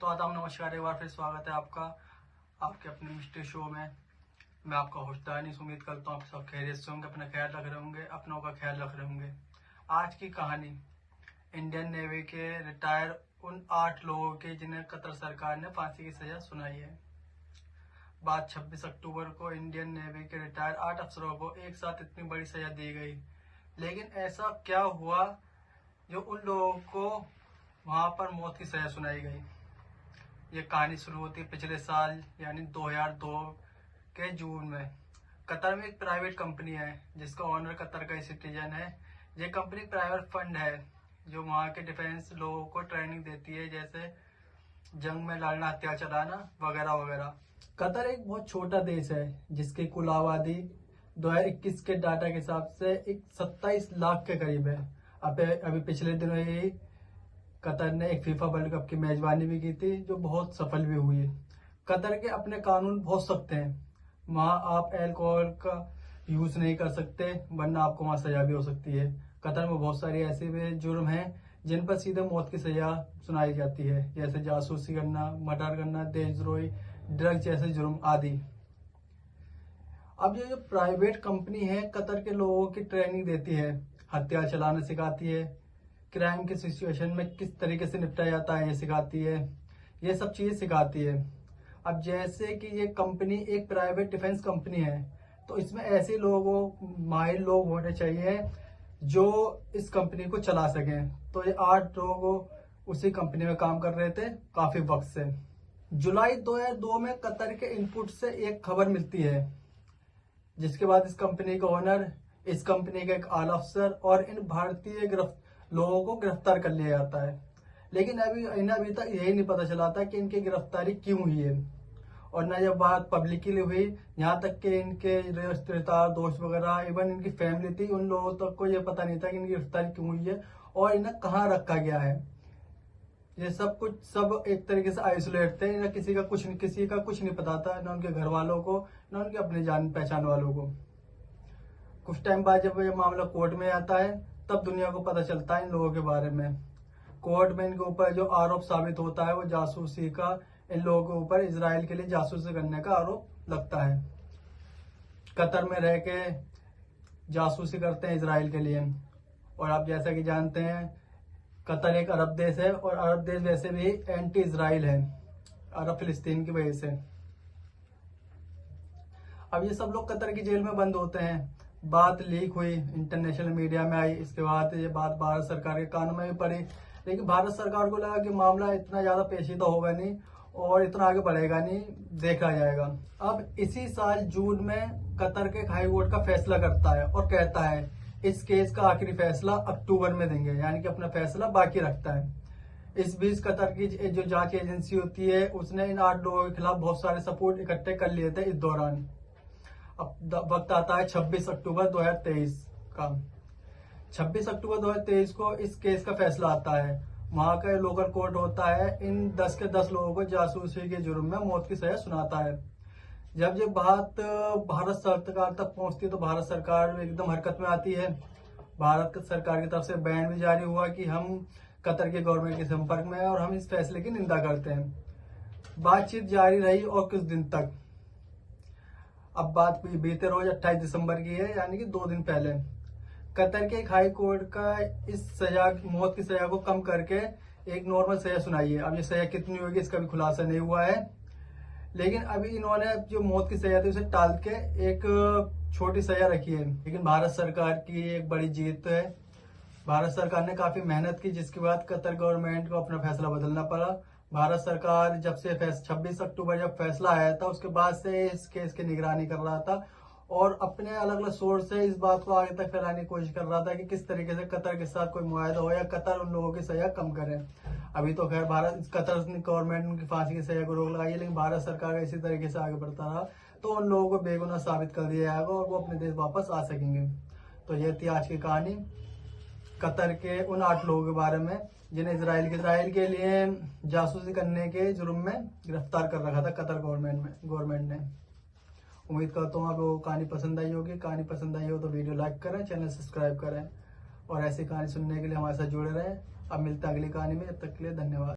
तो आदाब, नमस्कार। एक बार फिर स्वागत है आपका आपके अपने मिस्ट्री शो में। मैं आपका होस्ट दानिश। उम्मीद करता हूँ आप सब खैरियत से होंगे, अपना ख्याल रख रहे होंगे, अपनों का ख्याल रख रहे होंगे। आज की कहानी इंडियन नेवी के रिटायर उन 8 लोगों की जिन्हें कतर सरकार ने फांसी की सजा सुनाई है। बात 26 अक्टूबर को इंडियन नेवी के रिटायर 8 अफसरों को एक साथ इतनी बड़ी सजा दी गई। लेकिन ऐसा क्या हुआ जो उन लोगों को वहां पर मौत की सजा सुनाई गई। ये कहानी शुरू होती है पिछले साल यानी 2002 के जून में। कतर में एक प्राइवेट कंपनी है जिसका ओनर कतर का सिटीजन है। ये कंपनी प्राइवेट फंड है जो वहाँ के डिफेंस लोगों को ट्रेनिंग देती है, जैसे जंग में लड़ना, हथियार चलाना वगैरह वगैरह। कतर एक बहुत छोटा देश है जिसकी कुल आबादी 2021 के डाटा के हिसाब से 27 लाख के करीब है। अभी पिछले दिनों ही कतर ने एक फीफा वर्ल्ड कप की मेजबानी भी की थी जो बहुत सफल भी हुई है। कतर के अपने कानून बहुत सख्त हैं। वहाँ आप अल्कोहल का यूज नहीं कर सकते वरना आपको वहाँ सजा भी हो सकती है। कतर में बहुत सारे ऐसे भी जुर्म हैं जिन पर सीधे मौत की सजा सुनाई जाती है, जैसे जासूसी करना, मर्डर करना, देशद्रोही, ड्रग जैसे जुर्म आदि। अब ये जो प्राइवेट कंपनी है कतर के लोगों की ट्रेनिंग देती है, हथियार चलाना सिखाती है, क्राइम के सिचुएशन में किस तरीके से निपटा जाता है ये सिखाती है, ये सब चीजें सिखाती है। अब जैसे कि ये कंपनी एक प्राइवेट डिफेंस कंपनी है तो इसमें ऐसे लोगों माहिर लोग होने चाहिए जो इस कंपनी को चला सकें। तो ये 8 लोग उसी कंपनी में काम कर रहे थे काफी वक्त से। जुलाई 2002 में कतर के इनपुट से एक खबर मिलती है जिसके बाद इस कंपनी का ओनर, इस कंपनी का एक आला अफसर और इन भारतीय लोगों को गिरफ्तार कर लिया जाता है। लेकिन अभी तक यही नहीं पता चला था कि इनकी गिरफ्तारी क्यों हुई है। और न जब बात पब्लिकली हुई, यहाँ तक कि इनके रिश्तेदार, दोस्त वगैरह, इवन इनकी फैमिली थी, उन लोगों तक को ये पता नहीं था कि इनकी गिरफ्तारी क्यों हुई है और इन्हें कहाँ रखा गया है। ये सब एक तरीके से आइसोलेट थे। इन्हें किसी का कुछ नहीं पता था, न उनके घर वालों को, न उनके अपने जान पहचान वालों को। कुछ टाइम बाद जब ये मामला कोर्ट में आता है तब दुनिया को पता चलता है इन लोगों के बारे में। कोर्ट में इनके ऊपर जो आरोप साबित होता है वो जासूसी का, इन लोगों के ऊपर इजराइल के लिए जासूसी करने का आरोप लगता है। कतर में रह के जासूसी करते हैं इजराइल के लिए। और आप जैसा कि जानते हैं कतर एक अरब देश है और अरब देश वैसे भी एंटी इजराइल है, अरब फिलिस्तीन की वजह से। अब ये सब लोग कतर की जेल में बंद होते हैं। बात लीक हुई, इंटरनेशनल मीडिया में आई, इसके बाद ये बात भारत सरकार के कानों में भी पड़ी। लेकिन भारत सरकार को लगा कि मामला इतना ज्यादा पेचीदा होगा नहीं और इतना आगे बढ़ेगा नहीं, देखा जाएगा। अब इसी साल जून में कतर के हाई कोर्ट का फैसला करता है और कहता है इस केस का आखिरी फैसला अक्टूबर में देंगे, यानी कि अपना फैसला बाकी रखता है। इस बीच कतर की जो जांच एजेंसी होती है उसने इन 8 लोगों के खिलाफ बहुत सारे सबूत इकट्ठे कर लिए थे इस दौरान। अब वक्त आता है 26 अक्टूबर 2023 का। 26 अक्टूबर 2023 को इस केस का फैसला आता है। वहां का लोकल कोर्ट होता है इन 10 के 10 लोगों को जासूसी के जुर्म में मौत की सजा सुनाता है। जब ये बात भारत सरकार तक पहुंचती है तो भारत सरकार एकदम हरकत में आती है। भारत सरकार की तरफ से बैन भी जारी हुआ कि हम कतर के गवर्नमेंट के संपर्क में हैं और हम इस फैसले की निंदा करते हैं। बातचीत जारी रही और कुछ दिन तक। अब बात बीते रोज 28 दिसंबर की है, यानी कि 2 दिन पहले कतर के एक हाई कोर्ट का इस सजा, मौत की सजा को कम करके एक नॉर्मल सजा सुनाई है। अब ये सजा कितनी होगी इसका भी खुलासा नहीं हुआ है। लेकिन अभी इन्होंने जो मौत की सजा थी उसे टाल के एक छोटी सजा रखी है। लेकिन भारत सरकार की एक बड़ी जीत है। भारत सरकार ने काफी मेहनत की जिसके बाद कतर गवर्नमेंट को अपना फैसला बदलना पड़ा। भारत सरकार जब से 26 अक्टूबर जब फैसला आया था उसके बाद से इस केस की निगरानी कर रहा था और अपने अलग अलग सोर्स से इस बात को आगे तक फैलाने की कोशिश कर रहा था कि किस तरीके से कतर के साथ कोई मुआहदा हो या कतर उन लोगों की सजा कम करे। अभी तो खैर कतर गवर्नमेंट उनकी फांसी की सजा को रोक लगाई है, लेकिन भारत सरकार इसी तरीके से आगे बढ़ता रहा तो उन लोगों को बेगुनाह साबित कर दिया जाएगा और वो अपने देश वापस आ सकेंगे। तो ये थी आज की कहानी कतर के उन 8 लोगों के बारे में जिन्हें इजराइल के लिए जासूसी करने के जुर्म में गिरफ्तार कर रखा था कतर गवर्नमेंट ने। उम्मीद करता हूँ आप लोगों को कहानी पसंद आई होगी। कहानी पसंद आई हो तो वीडियो लाइक करें, चैनल सब्सक्राइब करें और ऐसी कहानी सुनने के लिए हमारे साथ जुड़े रहें। अब मिलते हैं अगली कहानी में, तब तक के लिए धन्यवाद।